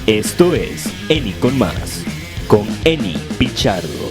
Esto es Eni con Más, con Eni Pichardo.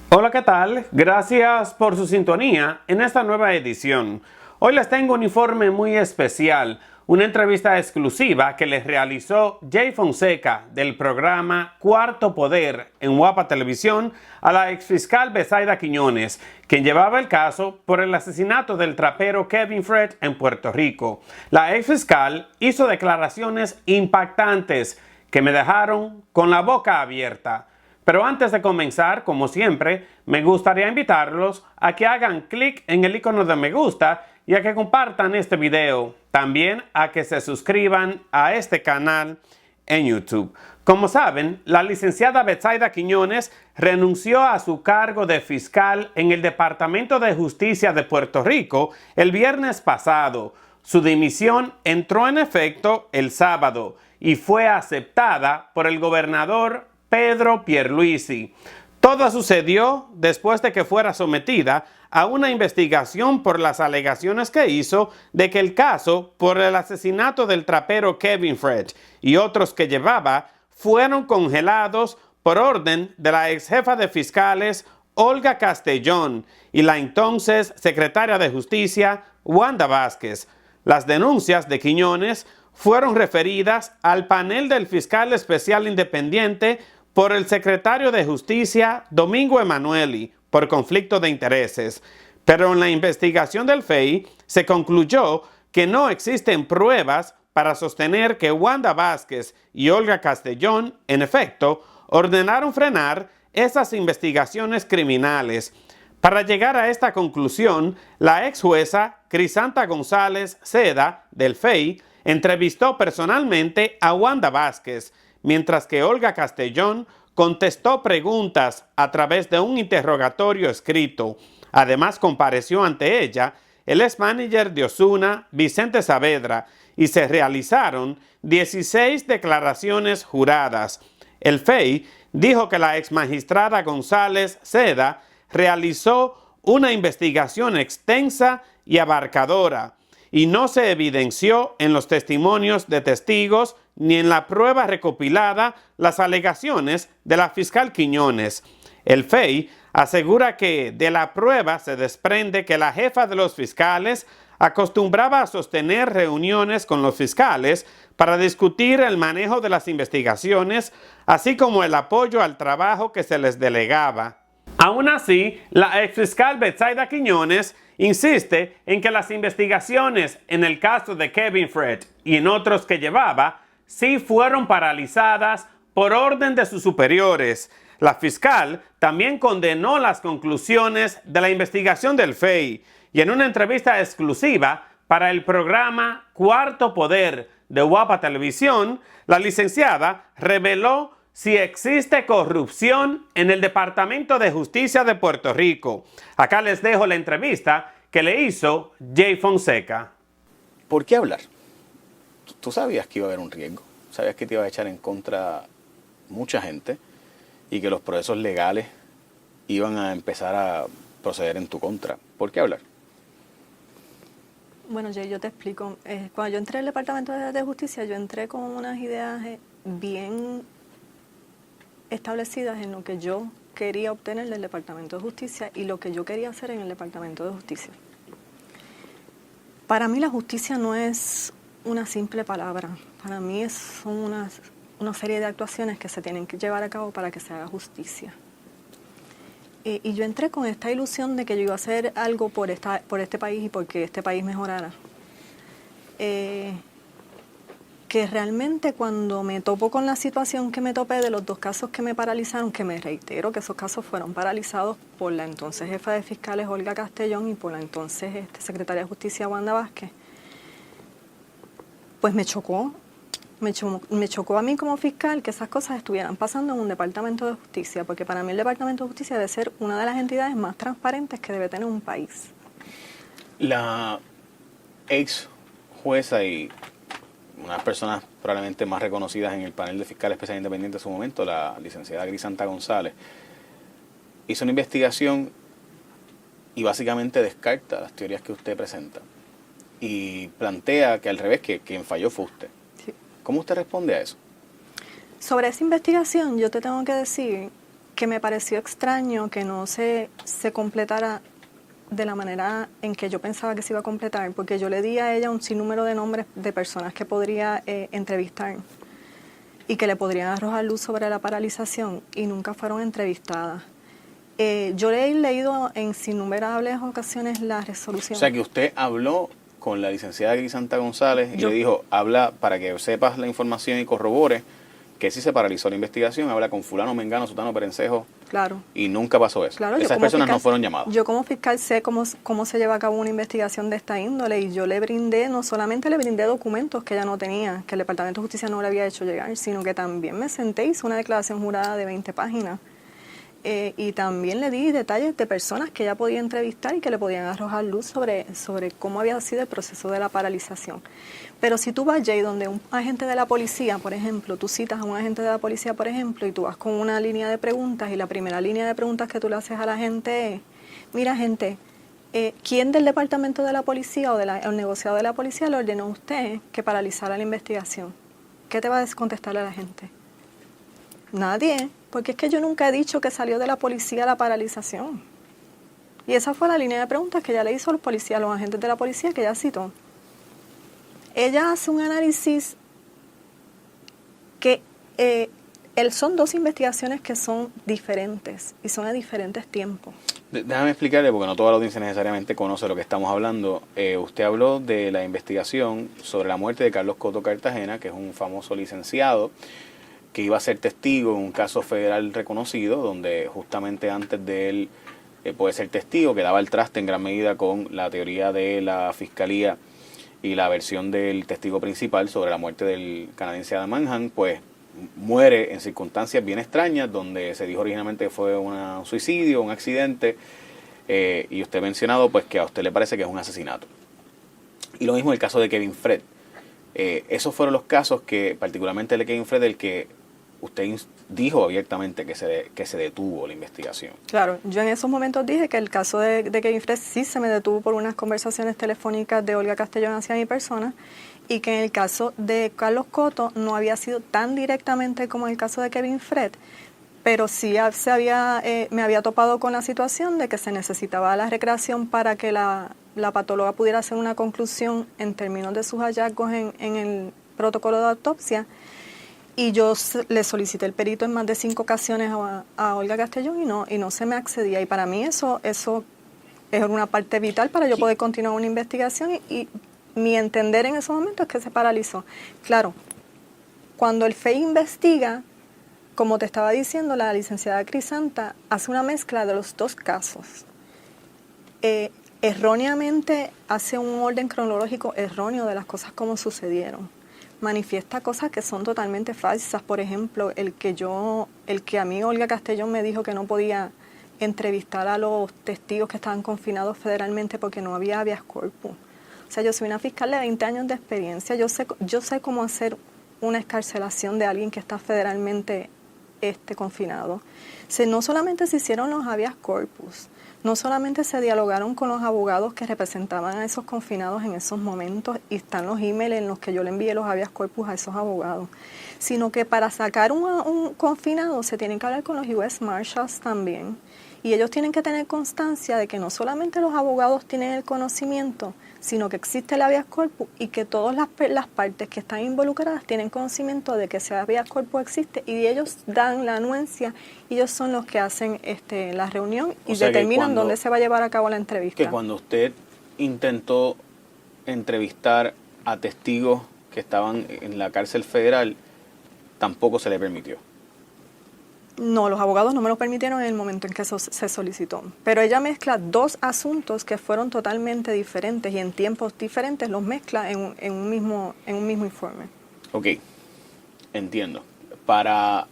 Hola, ¿qué tal? Gracias por su sintonía en esta nueva edición. Hoy les tengo un informe muy especial, una entrevista exclusiva que les realizó Jay Fonseca del programa Cuarto Poder en Guapa Televisión a la exfiscal Betsaida Quiñones, quien llevaba el caso por el asesinato del trapero Kevin Fred en Puerto Rico. La exfiscal hizo declaraciones impactantes que me dejaron con la boca abierta. Pero antes de comenzar, como siempre, me gustaría invitarlos a que hagan clic en el icono de me gusta y a que compartan este video. También a que se suscriban a este canal en YouTube. Como saben, la licenciada Betsaida Quiñones renunció a su cargo de fiscal en el Departamento de Justicia de Puerto Rico el viernes pasado. Su dimisión entró en efecto el sábado y fue aceptada por el gobernador Pedro Pierluisi. Todo sucedió después de que fuera sometida a una investigación por las alegaciones que hizo de que el caso por el asesinato del trapero Kevin Fred y otros que llevaba fueron congelados por orden de la ex jefa de fiscales Olga Castellón y la entonces secretaria de Justicia Wanda Vázquez. Las denuncias de Quiñones fueron referidas al panel del fiscal especial independiente por el secretario de Justicia Domingo Emanueli por conflicto de intereses. Pero en la investigación del FEI se concluyó que no existen pruebas para sostener que Wanda Vázquez y Olga Castellón, en efecto, ordenaron frenar esas investigaciones criminales. Para llegar a esta conclusión, la ex jueza Crisanta González Seda del FEI entrevistó personalmente a Wanda Vázquez, mientras que Olga Castellón contestó preguntas a través de un interrogatorio escrito. Además, compareció ante ella el ex-manager de Osuna, Vicente Saavedra, y se realizaron 16 declaraciones juradas. El FEI dijo que la ex-magistrada González Seda realizó una investigación extensa y abarcadora, y no se evidenció en los testimonios de testigos ni en la prueba recopilada las alegaciones de la fiscal Quiñones. El FEI asegura que de la prueba se desprende que la jefa de los fiscales acostumbraba a sostener reuniones con los fiscales para discutir el manejo de las investigaciones, así como el apoyo al trabajo que se les delegaba. Aún así, la exfiscal Betsaida Quiñones insiste en que las investigaciones en el caso de Kevin Fred y en otros que llevaba sí fueron paralizadas por orden de sus superiores. La fiscal también condenó las conclusiones de la investigación del FEI y en una entrevista exclusiva para el programa Cuarto Poder de Guapa Televisión, la licenciada reveló si existe corrupción en el Departamento de Justicia de Puerto Rico. Acá les dejo la entrevista que le hizo Jay Fonseca. ¿Por qué hablar? Tú sabías que iba a haber un riesgo, sabías que te iba a echar en contra mucha gente y que los procesos legales iban a empezar a proceder en tu contra. ¿Por qué hablar? Bueno, Jay, yo te explico. Cuando yo entré al Departamento de Justicia, yo entré con unas ideas bien establecidas en lo que yo quería obtener del Departamento de Justicia y lo que yo quería hacer en el Departamento de Justicia. Para mí la justicia no es una simple palabra. Para mí son una serie de actuaciones que se tienen que llevar a cabo para que se haga justicia. Y yo entré con esta ilusión de que yo iba a hacer algo por este país y porque este país mejorara. Que realmente cuando me topo con la situación que me topé de los dos casos que me paralizaron, que me reitero que esos casos fueron paralizados por la entonces jefa de fiscales Olga Castellón y por la entonces secretaria de Justicia Wanda Vázquez, pues me chocó a mí como fiscal que esas cosas estuvieran pasando en un Departamento de Justicia, porque para mí el Departamento de Justicia debe ser una de las entidades más transparentes que debe tener un país. La ex jueza y unas personas probablemente más reconocidas en el panel de fiscales especiales independientes en su momento, la licenciada Crisanta González, hizo una investigación y básicamente descarta las teorías que usted presenta y plantea que al revés, que quien falló fue usted. Sí. ¿Cómo usted responde a eso? Sobre esa investigación, yo te tengo que decir que me pareció extraño que no se completara de la manera en que yo pensaba que se iba a completar, porque yo le di a ella un sinnúmero de nombres de personas que podría entrevistar y que le podrían arrojar luz sobre la paralización, y nunca fueron entrevistadas. Yo le he leído en innumerables ocasiones la resolución. O sea, que usted habló con la licenciada Grisanta González y le dijo, habla para que sepas la información y corrobore que sí se paralizó la investigación, habla con fulano, mengano, sutano, perencejo. Claro. Y nunca pasó eso. Claro, esas personas no fueron llamadas. Yo como fiscal sé cómo se lleva a cabo una investigación de esta índole, y yo le brindé, no solamente le brindé documentos que ella no tenía, que el Departamento de Justicia no le había hecho llegar, sino que también me senté y hice una declaración jurada de 20 páginas. Y también le di detalles de personas que ella podía entrevistar y que le podían arrojar luz sobre cómo había sido el proceso de la paralización. Pero si tú vas, Jay, donde un agente de la policía, por ejemplo, tú citas a un agente de la policía, por ejemplo, y tú vas con una línea de preguntas, y la primera línea de preguntas que tú le haces a la gente es, mira, gente, ¿quién del departamento de la policía o el negociado de la policía le ordenó a usted que paralizara la investigación? ¿Qué te va a contestarle a la gente? Nadie, porque es que yo nunca he dicho que salió de la policía la paralización. Y esa fue la línea de preguntas que ella le hizo a los policías, a los agentes de la policía que ella citó. Ella hace un análisis que son dos investigaciones que son diferentes y son a diferentes tiempos. Déjame explicarle, porque no toda la audiencia necesariamente conoce lo que estamos hablando. Usted habló de la investigación sobre la muerte de Carlos Coto Cartagena, que es un famoso licenciado que iba a ser testigo en un caso federal reconocido, donde justamente antes de él poder ser testigo, quedaba el traste en gran medida con la teoría de la Fiscalía y la versión del testigo principal sobre la muerte del canadiense Adam Manhan, pues muere en circunstancias bien extrañas, donde se dijo originalmente que fue un suicidio, un accidente, y usted ha mencionado pues que a usted le parece que es un asesinato. Y lo mismo el caso de Kevin Fred. Esos fueron los casos que, particularmente el de Kevin Fred, el que usted dijo abiertamente que se detuvo la investigación. Claro, yo en esos momentos dije que el caso de Kevin Fred sí se me detuvo por unas conversaciones telefónicas de Olga Castellón hacia mi persona, y que en el caso de Carlos Coto no había sido tan directamente como en el caso de Kevin Fred, pero sí me había topado con la situación de que se necesitaba la recreación para que la patóloga pudiera hacer una conclusión en términos de sus hallazgos en el protocolo de autopsia. Y yo le solicité el perito en más de 5 ocasiones a Olga Castellón y no se me accedía. Y para mí eso es una parte vital para yo poder continuar una investigación, y mi entender en ese momento es que se paralizó. Claro, cuando el FEI investiga, como te estaba diciendo, la licenciada Grisanta hace una mezcla de los dos casos. Erróneamente hace un orden cronológico erróneo de las cosas como sucedieron. Manifiesta cosas que son totalmente falsas. Por ejemplo, el que a mí Olga Castellón me dijo que no podía entrevistar a los testigos que estaban confinados federalmente porque no había habeas corpus. O sea, yo soy una fiscal de 20 años de experiencia. Yo sé cómo hacer una excarcelación de alguien que está federalmente confinado. No solamente se hicieron los habeas corpus, no solamente se dialogaron con los abogados que representaban a esos confinados en esos momentos, y están los emails en los que yo le envié los habeas corpus a esos abogados, sino que para sacar un confinado se tienen que hablar con los US Marshals también, y ellos tienen que tener constancia de que no solamente los abogados tienen el conocimiento, sino que existe el habeas corpus, y que todas las partes que están involucradas tienen conocimiento de que ese habeas corpus existe, y ellos dan la anuencia, y ellos son los que hacen la reunión y determinan dónde se va a llevar a cabo la entrevista. Que cuando usted intentó entrevistar a testigos que estaban en la cárcel federal, tampoco se le permitió. No, los abogados no me lo permitieron en el momento en que eso se solicitó. Pero ella mezcla dos asuntos que fueron totalmente diferentes y en tiempos diferentes, los mezcla en un mismo informe. Ok, entiendo. Para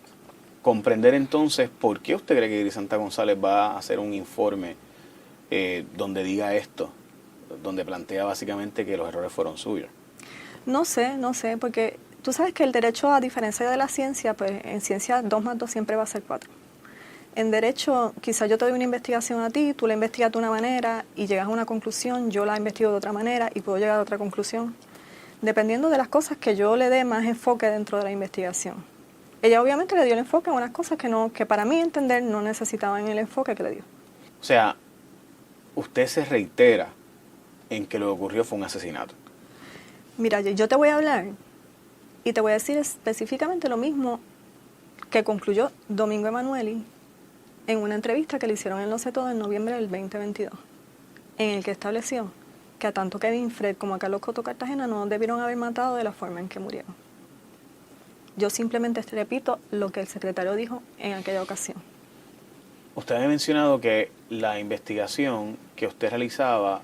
comprender entonces por qué usted cree que Grisanta González va a hacer un informe donde diga esto, donde plantea básicamente que los errores fueron suyos. No sé, porque tú sabes que el derecho, a diferencia de la ciencia, pues en ciencia 2 más 2 siempre va a ser 4. En derecho, quizás yo te doy una investigación a ti, tú la investigas de una manera y llegas a una conclusión, yo la investigo de otra manera y puedo llegar a otra conclusión. dependiendo de las cosas que yo le dé más enfoque dentro de la investigación. Ella obviamente le dio el enfoque a unas cosas que para mí entender no necesitaban el enfoque que le dio. O sea, usted se reitera en que lo que ocurrió fue un asesinato. Mira, yo te voy a hablar y te voy a decir específicamente lo mismo que concluyó Domingo Emanueli en una entrevista que le hicieron en Lo Sé Todo en noviembre del 2022, en el que estableció que a tanto Kevin Fred como a Carlos Coto Cartagena no debieron haber matado de la forma en que murieron. Yo simplemente repito lo que el secretario dijo en aquella ocasión. Usted ha mencionado que la investigación que usted realizaba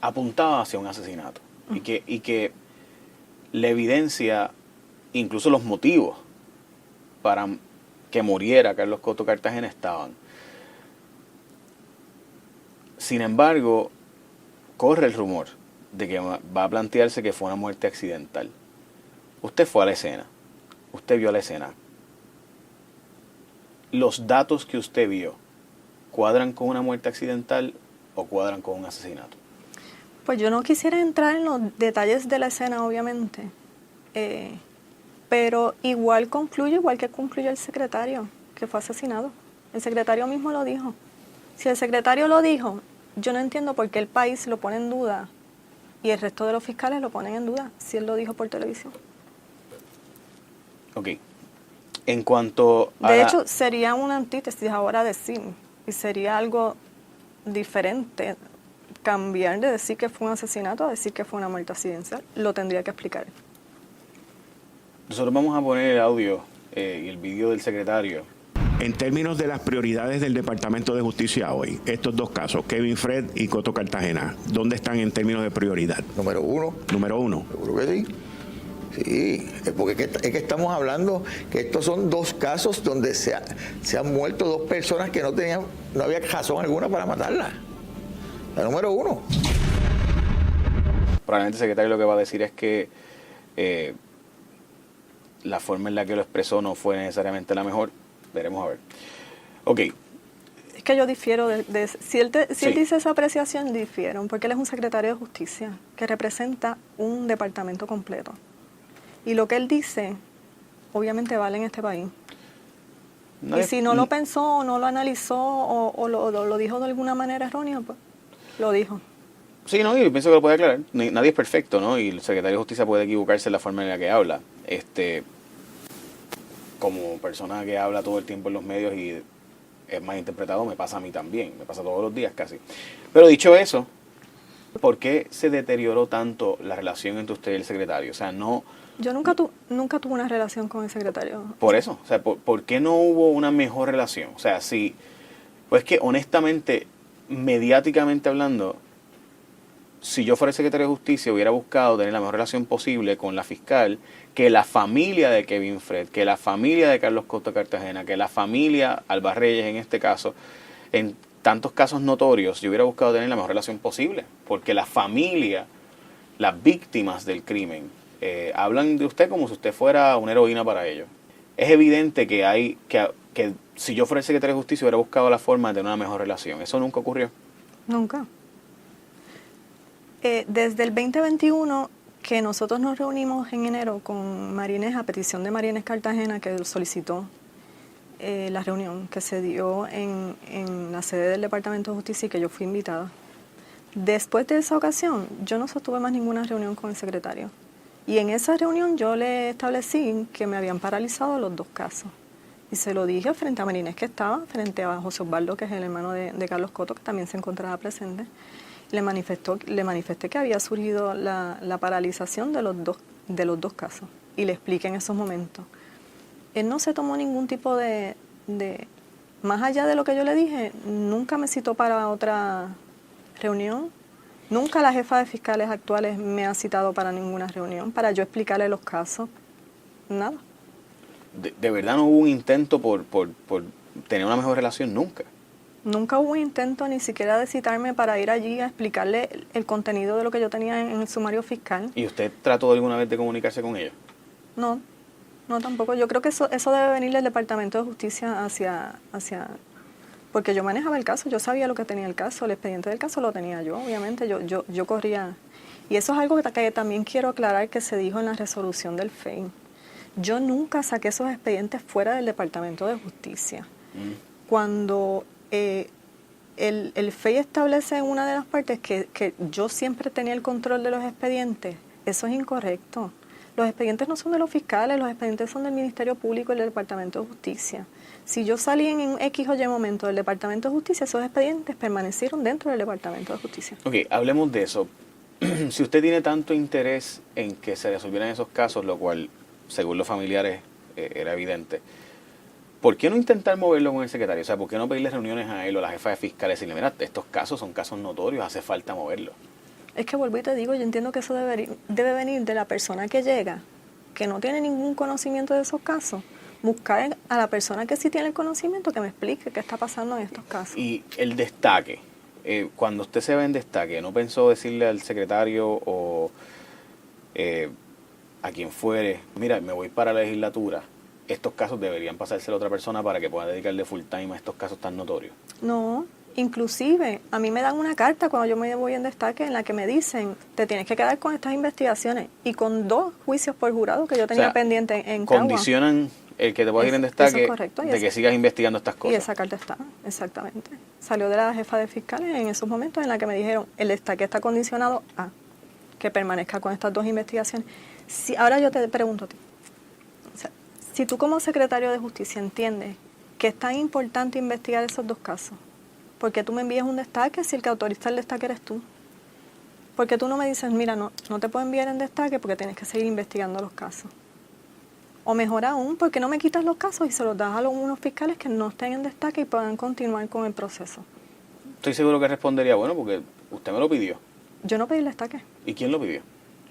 apuntaba hacia un asesinato y que la evidencia, incluso los motivos para que muriera Carlos Coto Cartagena estaban. Sin embargo, corre el rumor de que va a plantearse que fue una muerte accidental. Usted fue a la escena, usted vio la escena. ¿Los datos que usted vio cuadran con una muerte accidental o cuadran con un asesinato? Pues yo no quisiera entrar en los detalles de la escena, obviamente, pero igual que concluyó el secretario, que fue asesinado. El secretario mismo lo dijo. Si el secretario lo dijo, yo no entiendo por qué el país lo pone en duda y el resto de los fiscales lo ponen en duda, si él lo dijo por televisión. Ok. En cuanto a... De hecho, sería una antítesis ahora decir, y sería algo diferente, cambiar de decir que fue un asesinato a decir que fue una muerte accidental. Lo tendría que explicar. Nosotros vamos a poner el audio y el video del secretario. En términos de las prioridades del Departamento de Justicia hoy, estos dos casos, Kevin Fred y Coto Cartagena, ¿dónde están en términos de prioridad? Número uno. Número uno. Seguro que sí. Sí, porque es que estamos hablando que estos son dos casos donde se han muerto dos personas que no había razón alguna para matarlas. La número uno. Probablemente el secretario lo que va a decir es que la forma en la que lo expresó no fue necesariamente la mejor. Veremos a ver. Ok. Es que yo difiero si él Sí. dice esa apreciación, difiero, porque él es un secretario de justicia que representa un departamento completo. Y lo que él dice, obviamente vale en este país. Y si no lo pensó, o no lo analizó, o lo dijo de alguna manera errónea, pues lo dijo. Sí, no, y pienso que lo puede aclarar. Nadie es perfecto, ¿no? Y el secretario de Justicia puede equivocarse en la forma en la que habla. Como persona que habla todo el tiempo en los medios y es mal interpretado, me pasa a mí también. Me pasa todos los días casi. Pero dicho eso, ¿por qué se deterioró tanto la relación entre usted y el secretario? O sea, no... Yo nunca tuve una relación con el secretario. Por eso, o sea, ¿por qué no hubo una mejor relación? O sea, si... Pues que honestamente, mediáticamente hablando, si yo fuera el secretario de Justicia, hubiera buscado tener la mejor relación posible con la fiscal, que la familia de Kevin Fred, que la familia de Carlos Coto Cartagena, que la familia Alba Reyes en este caso, en tantos casos notorios, yo hubiera buscado tener la mejor relación posible, porque la familia, las víctimas del crimen, hablan de usted como si usted fuera una heroína para ellos. Es evidente que si yo fuera el secretario de Justicia hubiera buscado la forma de tener una mejor relación. ¿Eso nunca ocurrió? Nunca. Desde el 2021, que nosotros nos reunimos en enero con Marines, a petición de Marines Cartagena, que solicitó la reunión que se dio en la sede del Departamento de Justicia y que yo fui invitada. Después de esa ocasión, yo no sostuve más ninguna reunión con el secretario. Y en esa reunión yo le establecí que me habían paralizado los dos casos. Y se lo dije frente a Marines, que estaba, frente a José Osvaldo, que es el hermano de Carlos Coto, que también se encontraba presente. Le manifesté que había surgido la paralización de los dos casos. Y le expliqué en esos momentos. Él no se tomó ningún tipo de... Más allá de lo que yo le dije, nunca me citó para otra reunión. Nunca la jefa de fiscales actuales me ha citado para ninguna reunión, para yo explicarle los casos. Nada. ¿De verdad no hubo un intento por tener una mejor relación? Nunca. Nunca hubo un intento ni siquiera de citarme para ir allí a explicarle el contenido de lo que yo tenía en el sumario fiscal. ¿Y usted trató alguna vez de comunicarse con ellos? No tampoco. Yo creo que eso debe venir del Departamento de Justicia hacia... Porque yo manejaba el caso, yo sabía lo que tenía el caso, el expediente del caso lo tenía yo, obviamente. Yo corría... Y eso es algo que también quiero aclarar que se dijo en la resolución del FEI. Yo nunca saqué esos expedientes fuera del Departamento de Justicia. Cuando el FEI establece en una de las partes que yo siempre tenía el control de los expedientes, eso es incorrecto. Los expedientes no son de los fiscales, los expedientes son del Ministerio Público y del Departamento de Justicia. Si yo salí en X o Y momento del Departamento de Justicia, esos expedientes permanecieron dentro del Departamento de Justicia. Ok, hablemos de eso. Si usted tiene tanto interés en que se resolvieran esos casos, lo cual, según los familiares, era evidente, ¿por qué no intentar moverlo con el secretario? O sea, ¿por qué no pedirle reuniones a él o a la jefa de fiscales y decirle, mira, estos casos son casos notorios, hace falta moverlo? Es que vuelvo y te digo, yo entiendo que eso debe venir de la persona que llega, que no tiene ningún conocimiento de esos casos, buscar a la persona que sí tiene el conocimiento que me explique qué está pasando en estos casos. Y el destaque, cuando usted se ve en destaque, ¿no pensó decirle al secretario o a quien fuere, mira, me voy para la legislatura, estos casos deberían pasárselo a otra persona para que pueda dedicarle full time a estos casos tan notorios? No, inclusive a mí me dan una carta cuando yo me voy en destaque en la que me dicen, te tienes que quedar con estas investigaciones y con 2 juicios por jurado que yo tenía pendiente en Cagua. Condicionan el que te puedas ir en destaque eso es correcto, de que sigas investigando estas cosas. Y esa carta está, exactamente. Salió de la jefa de fiscales en esos momentos en la que me dijeron, el destaque está condicionado a que permanezca con estas 2 investigaciones. Si, ahora yo te pregunto a ti, o sea, si tú como secretario de Justicia entiendes que es tan importante investigar esos 2 casos, ¿por qué tú me envías un destaque si el que autoriza el destaque eres tú? ¿Por qué tú no me dices, mira, no te puedo enviar en destaque porque tienes que seguir investigando los casos? O mejor aún, ¿por qué no me quitas los casos y se los das a unos fiscales que no estén en destaque y puedan continuar con el proceso? Estoy seguro que respondería, bueno, porque usted me lo pidió. Yo no pedí el destaque. ¿Y quién lo pidió?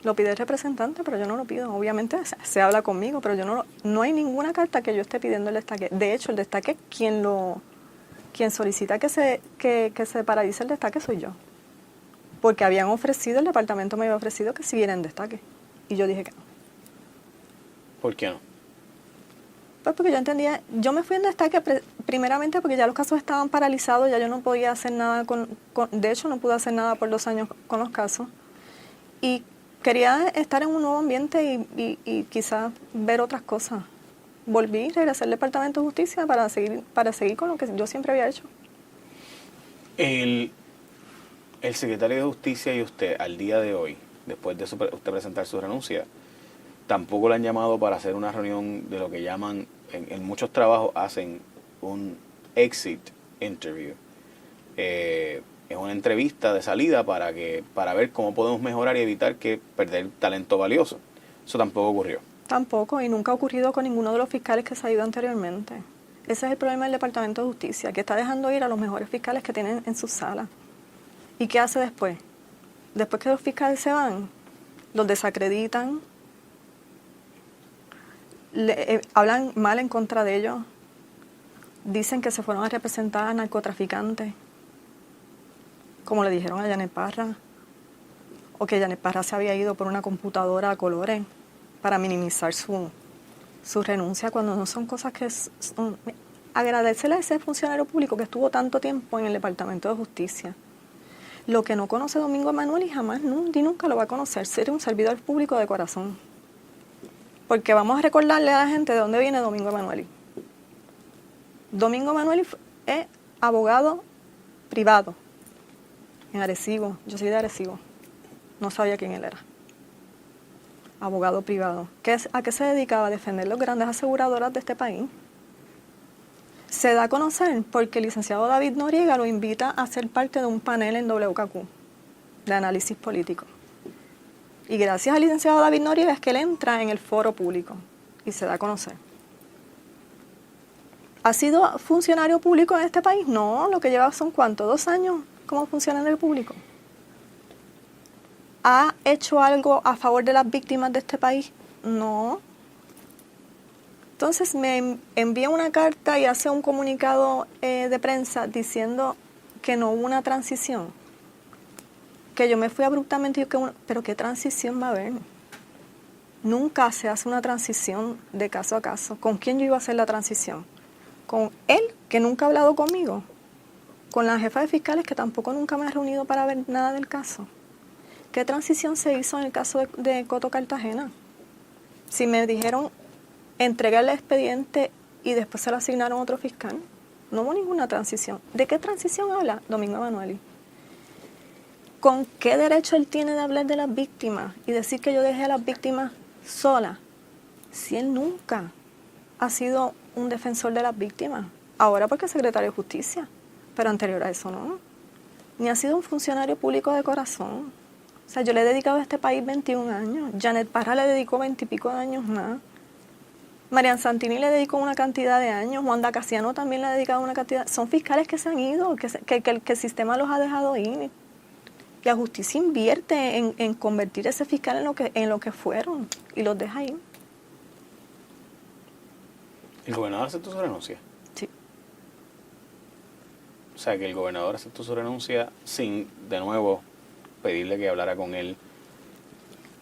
Lo pide el representante, pero yo no lo pido. Obviamente se habla conmigo, pero yo no hay ninguna carta que yo esté pidiendo el destaque. De hecho, el destaque, quien solicita que se paralice el destaque soy yo. Porque habían ofrecido, el departamento me había ofrecido que siguiera en destaque. Y yo dije que no. ¿Por qué no? Pues porque yo entendía, yo me fui en destaque primeramente porque ya los casos estaban paralizados, ya yo no podía hacer nada de hecho no pude hacer nada por 2 años con los casos. Y quería estar en un nuevo ambiente y quizás ver otras cosas. Volví, regresé al Departamento de Justicia para seguir con lo que yo siempre había hecho. El secretario de Justicia y usted, al día de hoy, después de usted presentar su renuncia, tampoco le han llamado para hacer una reunión de lo que llaman, en muchos trabajos hacen un exit interview. Es una entrevista de salida para ver cómo podemos mejorar y evitar que perder talento valioso. Eso tampoco ocurrió. Tampoco, y nunca ha ocurrido con ninguno de los fiscales que se ha ido anteriormente. Ese es el problema del Departamento de Justicia, que está dejando ir a los mejores fiscales que tienen en sus salas. ¿Y qué hace después? Después que los fiscales se van, los desacreditan, hablan mal en contra de ellos, dicen que se fueron a representar a narcotraficantes, como le dijeron a Janet Parra, o que Janet Parra se había ido por una computadora a colores para minimizar su renuncia, cuando no son cosas que agradecerle a ese funcionario público que estuvo tanto tiempo en el Departamento de Justicia. Lo que no conoce Domingo Emanueli jamás ni nunca lo va a conocer, ser un servidor público de corazón. Porque vamos a recordarle a la gente de dónde viene Domingo Emanueli. Domingo Emanueli es abogado privado en Arecibo. Yo soy de Arecibo. No sabía quién él era. Abogado privado. ¿A qué se dedicaba? A defender las grandes aseguradoras de este país. Se da a conocer porque el licenciado David Noriega lo invita a ser parte de un panel en WKQ de análisis político. Y gracias al licenciado David Noriega es que él entra en el foro público y se da a conocer. ¿Ha sido funcionario público en este país? No, lo que lleva son ¿cuánto? 2 años como funcionario público. ¿Ha hecho algo a favor de las víctimas de este país? No. Entonces me envía una carta y hace un comunicado de prensa diciendo que no hubo una transición. Que yo me fui abruptamente y pero ¿qué transición va a haber? Nunca se hace una transición de caso a caso. ¿Con quién yo iba a hacer la transición? ¿Con él, que nunca ha hablado conmigo? ¿Con la jefa de fiscales, que tampoco nunca me ha reunido para ver nada del caso? ¿Qué transición se hizo en el caso de Coto Cartagena? Si me dijeron entregar el expediente y después se lo asignaron a otro fiscal, no hubo ninguna transición. ¿De qué transición habla Domingo Emanueli? ¿Con qué derecho él tiene de hablar de las víctimas y decir que yo dejé a las víctimas solas? Si él nunca ha sido un defensor de las víctimas. Ahora porque es secretario de Justicia, pero anterior a eso no. Ni ha sido un funcionario público de corazón. O sea, yo le he dedicado a este país 21 años. Janet Parra le dedicó 20 y pico de años más. Marian Santini le dedicó una cantidad de años. Wanda Casiano también le ha dedicado una cantidad. Son fiscales que se han ido, que el sistema los ha dejado ir. Y la justicia invierte en convertir a ese fiscal en lo que fueron y los deja ir. ¿El gobernador aceptó su renuncia? Sí. O sea, que el gobernador aceptó su renuncia sin, de nuevo, pedirle que hablara con él.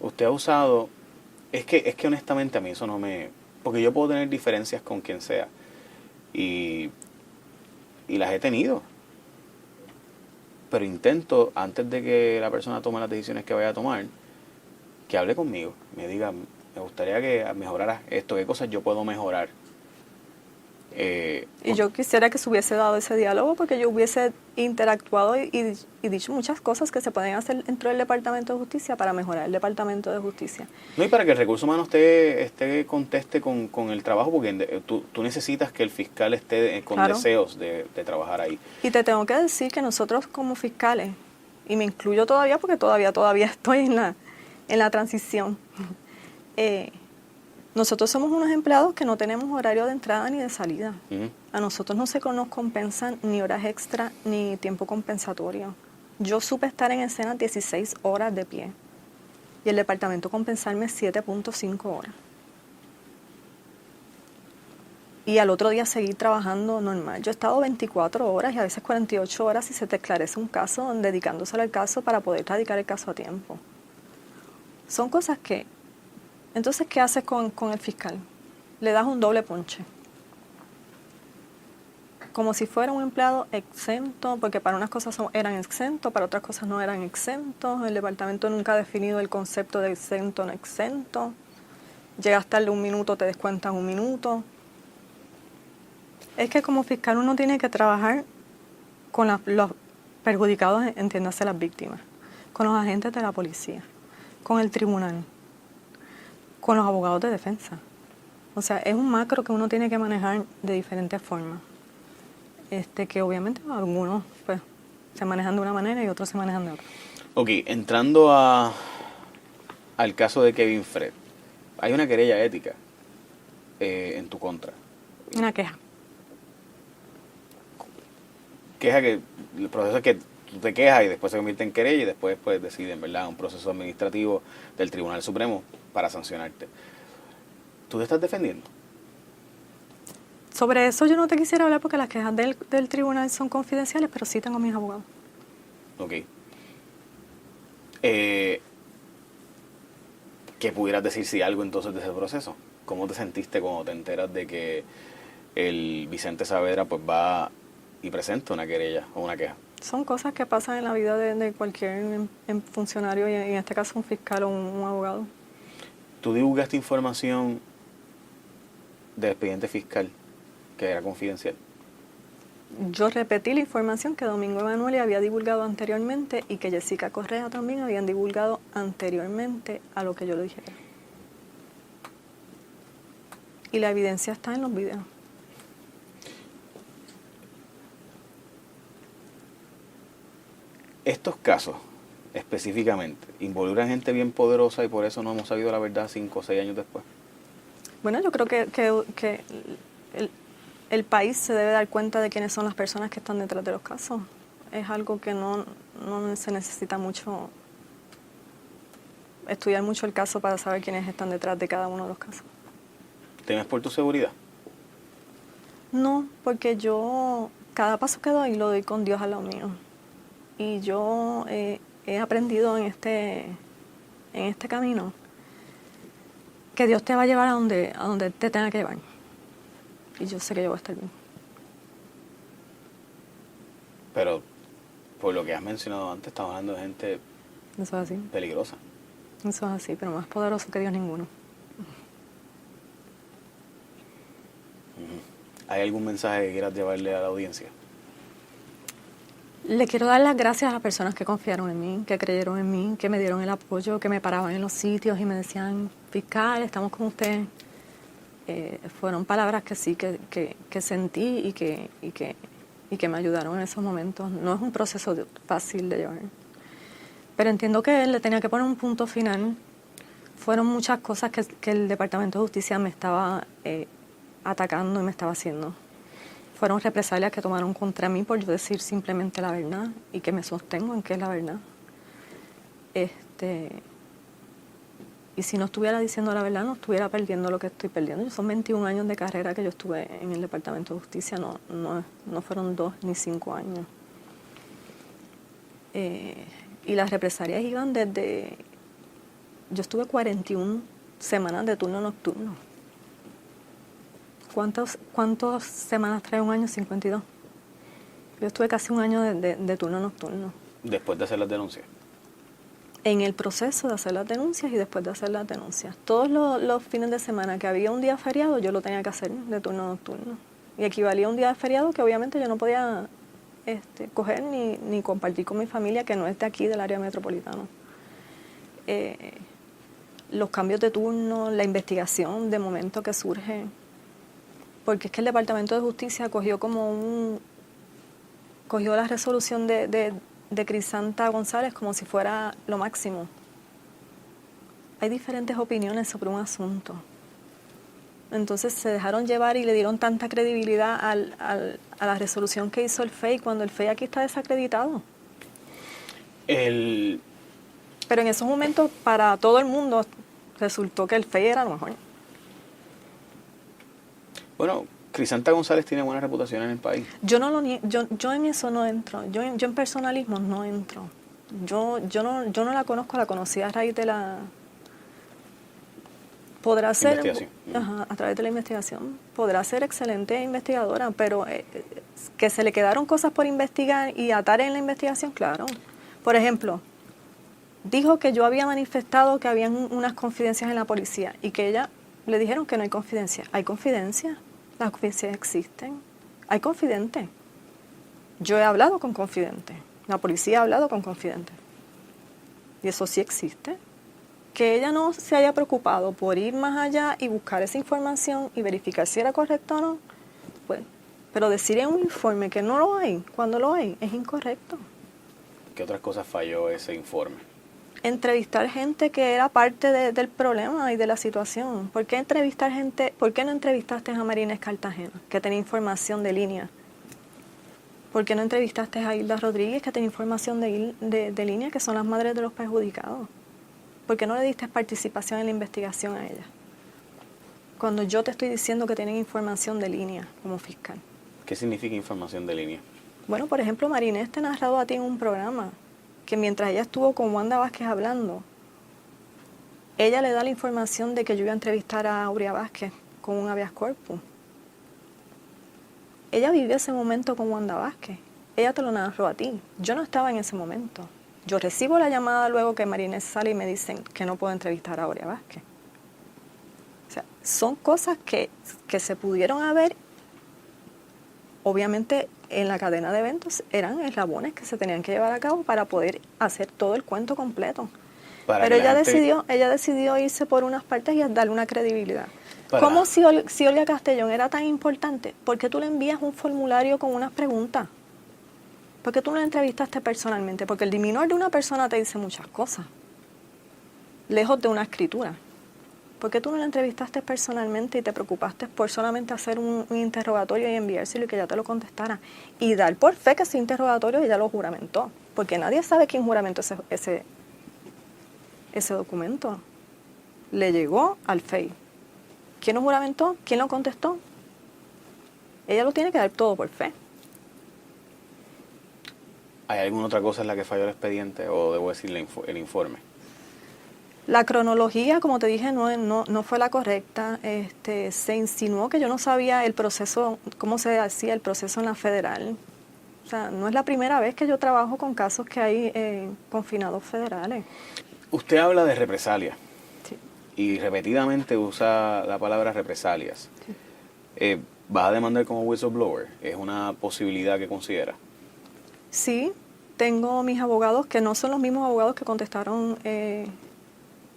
Usted ha usado... Es que honestamente a mí eso no me... Porque yo puedo tener diferencias con quien sea. Y las he tenido. Pero intento, antes de que la persona tome las decisiones que vaya a tomar, que hable conmigo. Me diga, me gustaría que mejoraras esto, qué cosas yo puedo mejorar. Y yo quisiera que se hubiese dado ese diálogo porque yo hubiese interactuado y dicho muchas cosas que se pueden hacer dentro del Departamento de Justicia para mejorar el Departamento de Justicia. No, y para que el recurso humano esté conteste con el trabajo, porque tú necesitas que el fiscal esté con Claro. deseos de trabajar ahí. Y te tengo que decir que nosotros como fiscales, y me incluyo todavía porque todavía estoy en la transición, nosotros somos unos empleados que no tenemos horario de entrada ni de salida. Ujú. A nosotros no se nos compensan ni horas extra ni tiempo compensatorio. Yo supe estar en escena 16 horas de pie y el departamento compensarme 7.5 horas. Y al otro día seguir trabajando normal. Yo he estado 24 horas y a veces 48 horas si se te esclarece un caso, dedicándoselo al caso para poder radicar el caso a tiempo. Son cosas que... Entonces, ¿qué haces con el fiscal? Le das un doble ponche. Como si fuera un empleado exento, porque para unas cosas eran exentos, para otras cosas no eran exentos. El departamento nunca ha definido el concepto de exento o no exento. Llegas tarde un minuto, te descuentan un minuto. Es que como fiscal uno tiene que trabajar con los perjudicados, entiéndase las víctimas, con los agentes de la policía, con el tribunal, con los abogados de defensa. O sea, es un macro que uno tiene que manejar de diferentes formas. Que obviamente algunos pues se manejan de una manera y otros se manejan de otra. Ok, entrando al caso de Kevin Fred, hay una querella ética en tu contra. Una queja. Queja que el proceso es que tú te quejas y después se convierte en querella y después pues deciden, ¿verdad? Un proceso administrativo del Tribunal Supremo para sancionarte. ¿Tú te estás defendiendo? Sobre eso yo no te quisiera hablar porque las quejas del tribunal son confidenciales, pero sí tengo mis abogados. Ok. ¿Qué pudieras decir si algo entonces de ese proceso? ¿Cómo te sentiste cuando te enteras de que el Vicente Saavedra pues va y presenta una querella o una queja? Son cosas que pasan en la vida de cualquier funcionario y en este caso un fiscal o un abogado. ¿Tú divulgaste información del expediente fiscal que era confidencial? Yo repetí la información que Domingo Emanueli había divulgado anteriormente y que Jessica Correa también habían divulgado anteriormente a lo que yo le dije. Y la evidencia está en los videos. Estos casos, específicamente, involucran gente bien poderosa y por eso no hemos sabido la verdad 5 o 6 años después. Bueno, yo creo que el país se debe dar cuenta de quiénes son las personas que están detrás de los casos. Es algo que no se necesita mucho, estudiar mucho el caso para saber quiénes están detrás de cada uno de los casos. ¿Temes por tu seguridad? No, porque yo cada paso que doy lo doy con Dios al lado mío. Y yo he aprendido en este camino que Dios te va a llevar a donde te tenga que llevar. Y yo sé que yo voy a estar bien. Pero, por lo que has mencionado antes, estamos hablando de gente Eso es así. peligrosa. Eso es así, pero más poderoso que Dios ninguno. ¿Hay algún mensaje que quieras llevarle a la audiencia? Le quiero dar las gracias a las personas que confiaron en mí, que creyeron en mí, que me dieron el apoyo, que me paraban en los sitios y me decían, fiscal, estamos con usted. Fueron palabras que sí, que sentí y que me ayudaron en esos momentos. No es un proceso fácil de llevar. Pero entiendo que le tenía que poner un punto final. Fueron muchas cosas que el Departamento de Justicia me estaba atacando y me estaba haciendo. Fueron represalias que tomaron contra mí por yo decir simplemente la verdad y que me sostengo en que es la verdad. Y si no estuviera diciendo la verdad, no estuviera perdiendo lo que estoy perdiendo. Son 21 años de carrera que yo estuve en el Departamento de Justicia, no fueron 2 ni 5 años. Y las represalias iban desde... Yo estuve 41 semanas de turno nocturno. ¿Cuántas semanas trae un año? 52. Yo estuve casi un año de turno nocturno. Después de hacer las denuncias. En el proceso de hacer las denuncias y después de hacer las denuncias. Todos los fines de semana que había un día feriado, yo lo tenía que hacer de turno nocturno. Y equivalía a un día de feriado que obviamente yo no podía coger ni compartir con mi familia, que no es de aquí, del área metropolitana. Los cambios de turno, la investigación de momento que surge, porque es que el Departamento de Justicia cogió la resolución de Crisanta González como si fuera lo máximo. Hay diferentes opiniones sobre un asunto. Entonces se dejaron llevar y le dieron tanta credibilidad a la resolución que hizo el FEI, cuando el FEI aquí está desacreditado. Pero en esos momentos, para todo el mundo, resultó que el FEI era lo mejor. Bueno, Crisanta González tiene buena reputación en el país. Yo en eso no entro. Yo en personalismo no entro. Yo no la conozco, la conocí a raíz de la... Podrá ser... Investigación. A través de la investigación. Podrá ser excelente investigadora, pero que se le quedaron cosas por investigar y atar en la investigación, claro. Por ejemplo, dijo que yo había manifestado que habían unas confidencias en la policía y que ella le dijeron que no hay confidencia. ¿Hay confidencia? Las confidencias existen. Hay confidentes. Yo he hablado con confidentes. La policía ha hablado con confidentes. Y eso sí existe. Que ella no se haya preocupado por ir más allá y buscar esa información y verificar si era correcto o no, pues, pero decir en un informe que no lo hay, cuando lo hay, es incorrecto. ¿Qué otras cosas falló ese informe? Entrevistar gente que era parte del problema y de la situación. ¿Por qué entrevistar gente? ¿Por qué no entrevistaste a Marínez Cartagena, que tenía información de línea? ¿Por qué no entrevistaste a Hilda Rodríguez, que tenía información de línea, que son las madres de los perjudicados? ¿Por qué no le diste participación en la investigación a ella? Cuando yo te estoy diciendo que tienen información de línea como fiscal. ¿Qué significa información de línea? Bueno, por ejemplo, Marinés te ha narrado a ti en un programa que mientras ella estuvo con Wanda Vázquez hablando, ella le da la información de que yo iba a entrevistar a Aurea Vázquez con un habeas corpus. Ella vivió ese momento con Wanda Vázquez. Ella te lo narró a ti. Yo no estaba en ese momento. Yo recibo la llamada luego que Marinés sale y me dicen que no puedo entrevistar a Aurea Vázquez. O sea, son cosas que se pudieron haber, obviamente en la cadena de eventos eran eslabones que se tenían que llevar a cabo para poder hacer todo el cuento completo. Pero ella decidió irse por unas partes y darle una credibilidad. ¿Cómo si Olga Castellón era tan importante? ¿Por qué tú le envías un formulario con unas preguntas? ¿Por qué tú no la entrevistaste personalmente? Porque el diminor de una persona te dice muchas cosas, lejos de una escritura. ¿Por qué tú no la entrevistaste personalmente y te preocupaste por solamente hacer un interrogatorio y enviárselo y que ella te lo contestara? Y dar por fe que ese interrogatorio ella lo juramentó, porque nadie sabe quién juramentó ese documento. Le llegó al FEI. ¿Quién lo juramentó? ¿Quién lo contestó? Ella lo tiene que dar todo por fe. ¿Hay alguna otra cosa en la que falló el expediente o debo decir el informe? La cronología, como te dije, no fue la correcta. Se insinuó que yo no sabía el proceso, cómo se hacía el proceso en la federal. sea, no es la primera vez que yo trabajo con casos que hay confinados federales. Usted habla de represalias Sí. y repetidamente usa la palabra represalias. ¿Va a demandar como whistleblower? ¿Es una posibilidad que considera? Sí, tengo mis abogados que no son los mismos abogados que contestaron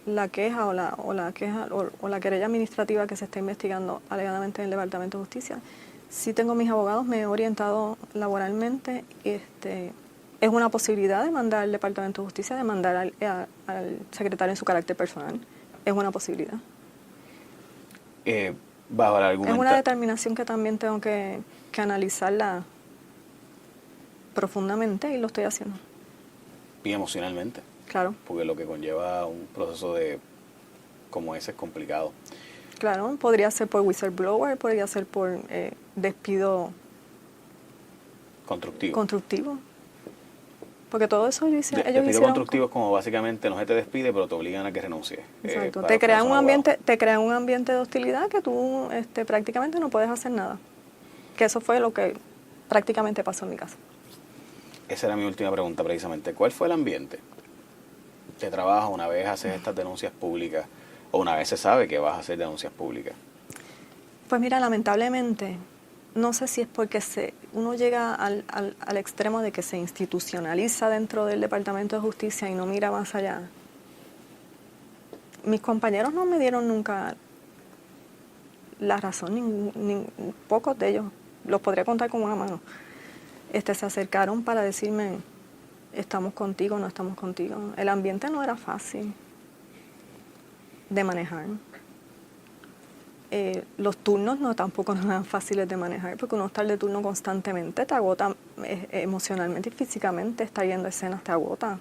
la queja o la querella administrativa que se está investigando alegadamente en el Departamento de Justicia. Sí tengo mis abogados, me he orientado laboralmente. Es una posibilidad de mandar al Departamento de Justicia, de mandar al secretario en su carácter personal. Es una posibilidad. Bajo el Es argumento. una determinación que también tengo que analizarla profundamente y lo estoy haciendo. Y emocionalmente, Claro, porque lo que conlleva un proceso como ese es complicado. claro. Podría ser por whistleblower, podría ser por despido Constructivo. constructivo. Porque todo eso ellos Despido hicieron. constructivo es como básicamente no se te despide, pero te obligan a que renuncies. Exacto. Para Te crean persona un abogado. te crean un ambiente de hostilidad que tú prácticamente no puedes hacer nada. Que eso fue lo que prácticamente pasó en mi caso. Esa era mi última pregunta precisamente. ¿Cuál fue el ambiente de trabajo una vez haces estas denuncias públicas o una vez se sabe que vas a hacer denuncias públicas? Pues mira, lamentablemente, no sé si es porque uno llega al extremo de que se institucionaliza dentro del Departamento de Justicia y no mira más allá. Mis compañeros no me dieron nunca la razón, pocos de ellos, los podría contar con una mano. Se acercaron para decirme, estamos contigo, no estamos contigo. El ambiente no era fácil de manejar. Los turnos tampoco no eran fáciles de manejar, porque uno estar de turno constantemente te agota emocionalmente y físicamente, estar viendo escenas te agota.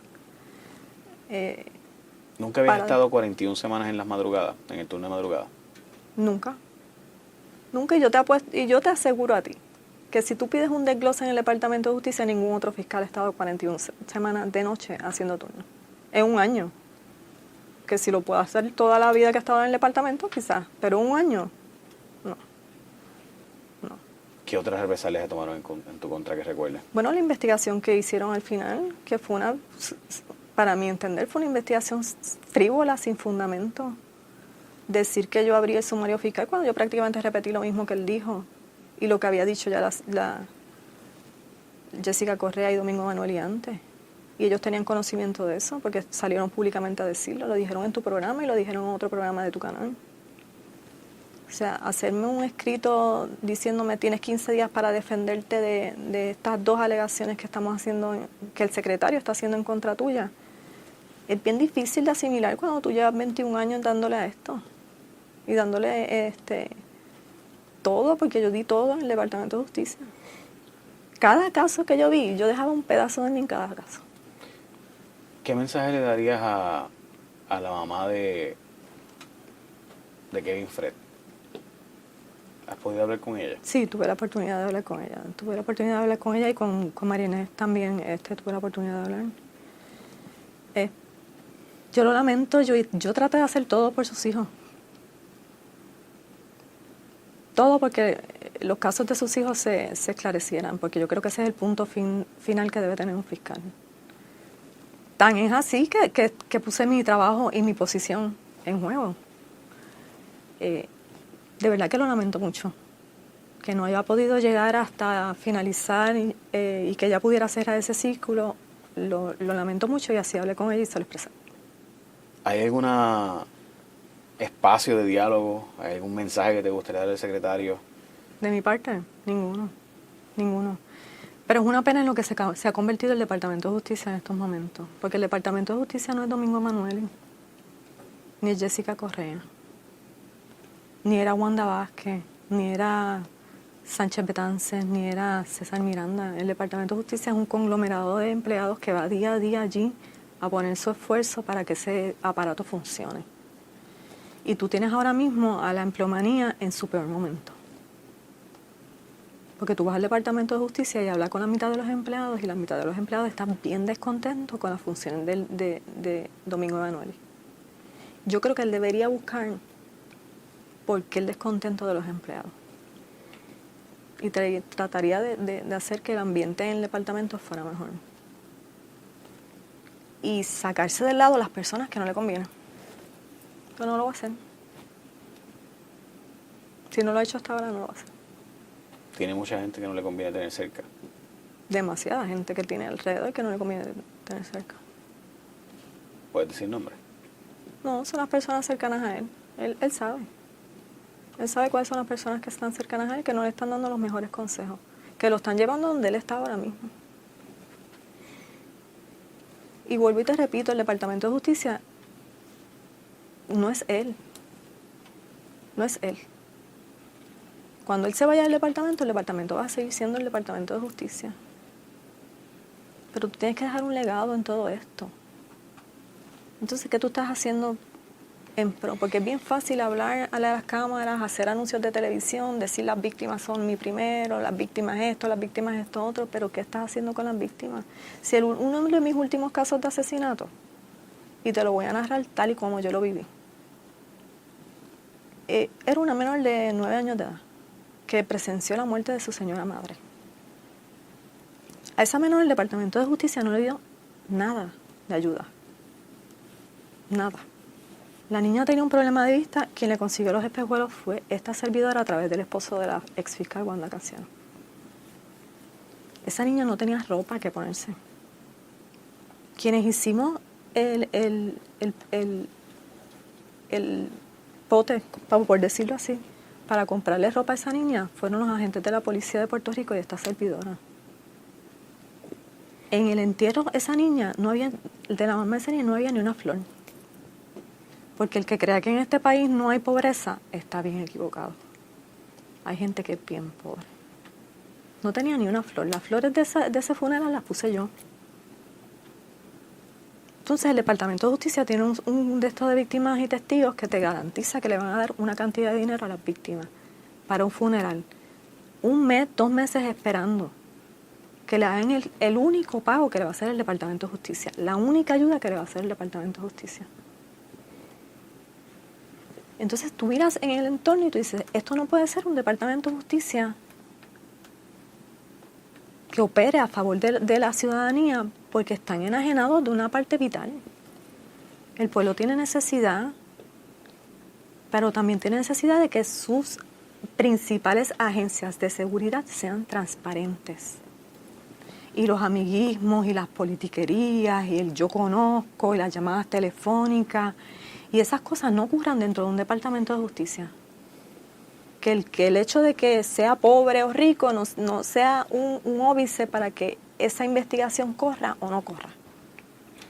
¿Nunca habías Para- estado 41 semanas en las madrugadas, en el turno de madrugada? Nunca. Nunca, y yo te aseguro a ti que si tú pides un desglose en el Departamento de Justicia, ningún otro fiscal ha estado 41 semanas de noche haciendo turno. En un año. Que si lo puedo hacer toda la vida que he estado en el departamento, quizás, pero un año, no. No. ¿Qué otras represalias se tomaron en tu contra que recuerdes? Bueno, la investigación que hicieron al final, que fue para mi entender, fue una investigación frívola, sin fundamento. Decir que yo abrí el sumario fiscal cuando yo prácticamente repetí lo mismo que él dijo y lo que había dicho ya la Jessica Correa y Domingo Manuel y antes. Y ellos tenían conocimiento de eso porque salieron públicamente a decirlo, lo dijeron en tu programa y lo dijeron en otro programa de tu canal. O sea, hacerme un escrito diciéndome tienes 15 días para defenderte de estas dos alegaciones que estamos haciendo, que el secretario está haciendo en contra tuya, es bien difícil de asimilar cuando tú llevas 21 años dándole a esto y dándole todo, porque yo di todo en el Departamento de Justicia. Cada caso que yo vi, yo dejaba un pedazo de mí en cada caso. ¿Qué mensaje le darías a la mamá de Kevin Fred? ¿Has podido hablar con ella? Sí, tuve la oportunidad de hablar con ella. Tuve la oportunidad de hablar con ella y con María Inés también tuve la oportunidad de hablar. Yo lo lamento, yo traté de hacer todo por sus hijos. Todo porque los casos de sus hijos se esclarecieran, porque yo creo que ese es el punto final que debe tener un fiscal. Tan es así que puse mi trabajo y mi posición en juego. De verdad que lo lamento mucho. Que no haya podido llegar hasta finalizar y que ella pudiera cerrar ese círculo, lo lamento mucho y así hablé con ella y se lo expresé. ¿Hay algún espacio de diálogo? ¿Hay algún mensaje que te gustaría dar al secretario? De mi parte, ninguno. Pero es una pena en lo que se ha convertido el Departamento de Justicia en estos momentos, porque el Departamento de Justicia no es Domingo Emanueli, ni es Jessica Correa, ni era Wanda Vázquez, ni era Sánchez Betances, ni era César Miranda. El Departamento de Justicia es un conglomerado de empleados que va día a día allí a poner su esfuerzo para que ese aparato funcione. Y tú tienes ahora mismo a la empleomanía en su peor momento. Porque tú vas al Departamento de Justicia y hablas con la mitad de los empleados y la mitad de los empleados están bien descontentos con las funciones de Domingo Emanueli. Yo creo que él debería buscar por qué el descontento de los empleados. y trataría de hacer que el ambiente en el departamento fuera mejor. Y sacarse del lado a las personas que no le convienen. Pero no lo va a hacer. Si no lo ha hecho hasta ahora, no lo va a hacer. Tiene mucha gente que no le conviene tener cerca. Demasiada gente que tiene alrededor que no le conviene tener cerca. ¿Puedes decir nombre? No, son las personas cercanas a él. Él sabe. Él sabe cuáles son las personas que están cercanas a él, que no le están dando los mejores consejos, que lo están llevando donde él está ahora mismo. Y vuelvo y te repito, el Departamento de Justicia no es él. No es él. Cuando él se vaya del departamento, el departamento va a seguir siendo el Departamento de Justicia. Pero tú tienes que dejar un legado en todo esto. Entonces, ¿qué tú estás haciendo en pro? Porque es bien fácil hablar a las cámaras, hacer anuncios de televisión, decir las víctimas son mi primero, las víctimas esto otro, pero ¿qué estás haciendo con las víctimas? Si uno de mis últimos casos de asesinato, y te lo voy a narrar tal y como yo lo viví, era una menor de 9 años de edad que presenció la muerte de su señora madre. A esa menor el Departamento de Justicia no le dio nada de ayuda. Nada. La niña tenía un problema de vista, quien le consiguió los espejuelos fue esta servidora a través del esposo de la ex fiscal Wanda Casiano. Esa niña no tenía ropa que ponerse. Quienes hicimos el pote, por decirlo así, para comprarle ropa a esa niña, fueron los agentes de la policía de Puerto Rico y esta servidora. En el entierro, esa niña, de la mamá de esa niña no había ni una flor. Porque el que crea que en este país no hay pobreza, está bien equivocado. Hay gente que es bien pobre. No tenía ni una flor. Las flores de ese funeral las puse yo. Entonces el Departamento de Justicia tiene un de estos de víctimas y testigos que te garantiza que le van a dar una cantidad de dinero a las víctimas para un funeral. 1 mes, 2 meses esperando que le hagan el único pago que le va a hacer el Departamento de Justicia, la única ayuda que le va a hacer el Departamento de Justicia. Entonces tú miras en el entorno y tú dices, esto no puede ser un Departamento de Justicia que opere a favor de la ciudadanía porque están enajenados de una parte vital. El pueblo tiene necesidad, pero también tiene necesidad de que sus principales agencias de seguridad sean transparentes. Y los amiguismos y las politiquerías y el yo conozco y las llamadas telefónicas y esas cosas no ocurran dentro de un Departamento de Justicia. Que el hecho de que sea pobre o rico no sea un óbice para que esa investigación corra o no corra.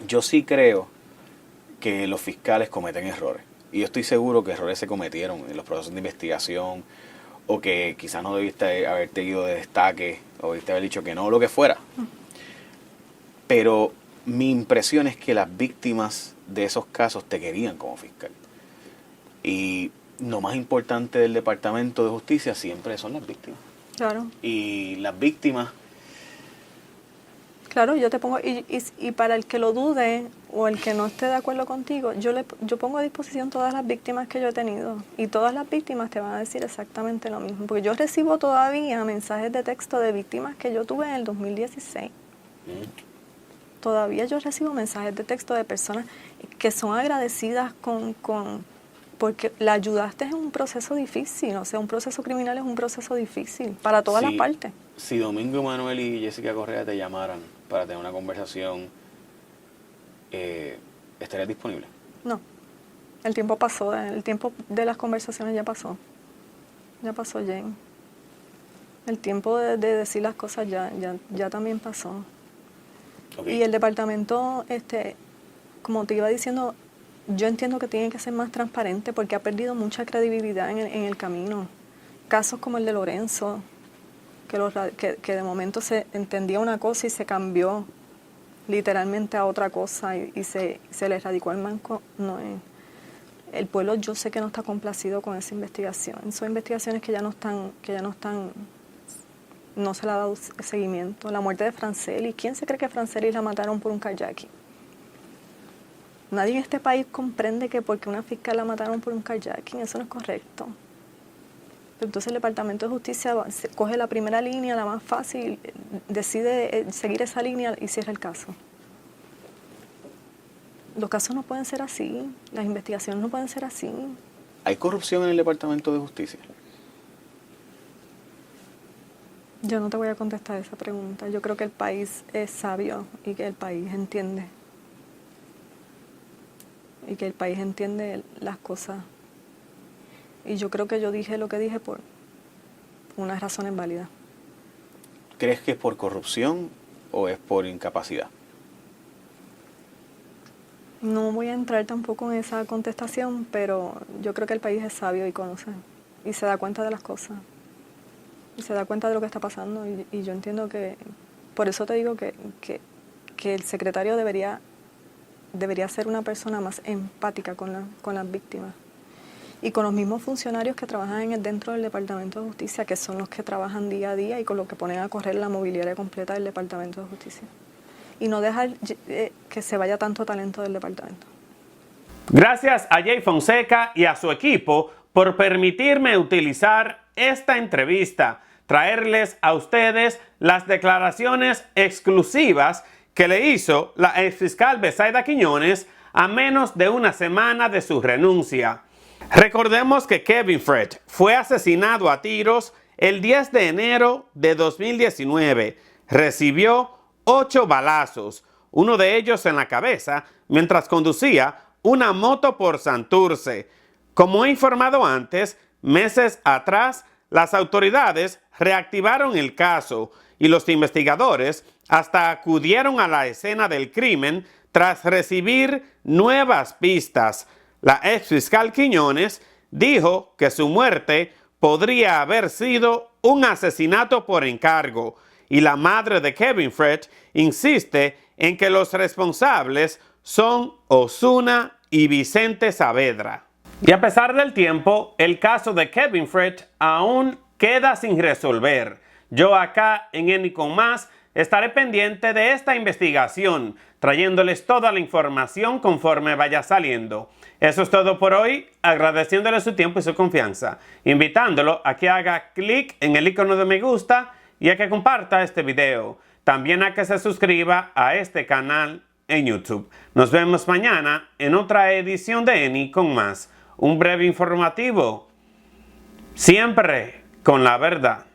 Yo sí creo que los fiscales cometen errores. Y yo estoy seguro que errores se cometieron en los procesos de investigación o que quizás no debiste haberte ido de destaque o debiste haber dicho que no, lo que fuera. Pero mi impresión es que las víctimas de esos casos te querían como fiscal. Y lo más importante del Departamento de Justicia siempre son las víctimas. Claro. Y las víctimas... Claro, yo te pongo, y para el que lo dude o el que no esté de acuerdo contigo, yo pongo a disposición todas las víctimas que yo he tenido y todas las víctimas te van a decir exactamente lo mismo, porque yo recibo todavía mensajes de texto de víctimas que yo tuve en el 2016. Todavía yo recibo mensajes de texto de personas que son agradecidas porque la ayudaste en un proceso difícil, o sea, un proceso criminal es un proceso difícil para todas las partes. Si Domingo Emanuel y Jessica Correa te llamaran para tener una conversación, ¿estarías disponible? No, el tiempo pasó, el tiempo de las conversaciones ya pasó. Ya pasó, Jane. El tiempo de decir las cosas ya también pasó. Okay. Y el departamento, como te iba diciendo, yo entiendo que tiene que ser más transparente porque ha perdido mucha credibilidad en el camino. Casos como el de Lorenzo, que de momento se entendía una cosa y se cambió literalmente a otra cosa y se le radicó al manco. No, el pueblo yo sé que no está complacido con esa investigación. Son investigaciones que ya no se le ha dado seguimiento. La muerte de Franceli. ¿Quién se cree que Franceli la mataron por un kayaking? Nadie en este país comprende que porque una fiscal la mataron por un kayaking, eso no es correcto. Entonces el Departamento de Justicia coge la primera línea, la más fácil, decide seguir esa línea y cierra el caso. Los casos no pueden ser así, las investigaciones no pueden ser así. ¿Hay corrupción en el Departamento de Justicia? Yo no te voy a contestar esa pregunta. Yo creo que el país es sabio y que el país entiende. Y que el país entiende las cosas. Y yo creo que yo dije lo que dije por unas razones válidas. ¿Crees que es por corrupción o es por incapacidad? No voy a entrar tampoco en esa contestación, pero yo creo que el país es sabio y conoce. Y se da cuenta de las cosas. Y se da cuenta de lo que está pasando. Y yo entiendo que... Por eso te digo que el secretario debería ser una persona más empática con las víctimas. Y con los mismos funcionarios que trabajan dentro del Departamento de Justicia, que son los que trabajan día a día y con los que ponen a correr la mobiliaria completa del Departamento de Justicia. Y no dejar que se vaya tanto talento del departamento. Gracias a Jay Fonseca y a su equipo por permitirme utilizar esta entrevista, traerles a ustedes las declaraciones exclusivas que le hizo la exfiscal Betsaida Quiñones a menos de una semana de su renuncia. Recordemos que Kevin Fred fue asesinado a tiros el 10 de enero de 2019. Recibió 8 balazos, uno de ellos en la cabeza, mientras conducía una moto por Santurce. Como he informado antes, meses atrás, las autoridades reactivaron el caso y los investigadores hasta acudieron a la escena del crimen tras recibir nuevas pistas. La exfiscal Quiñones dijo que su muerte podría haber sido un asesinato por encargo, y la madre de Kevin Fred insiste en que los responsables son Osuna y Vicente Saavedra. Y a pesar del tiempo, el caso de Kevin Fred aún queda sin resolver. Yo acá en Eni con Más estaré pendiente de esta investigación, trayéndoles toda la información conforme vaya saliendo. Eso es todo por hoy, agradeciéndole su tiempo y su confianza, invitándolo a que haga clic en el icono de me gusta y a que comparta este video. También a que se suscriba a este canal en YouTube. Nos vemos mañana en otra edición de Eni con Más. Un breve informativo, siempre con la verdad.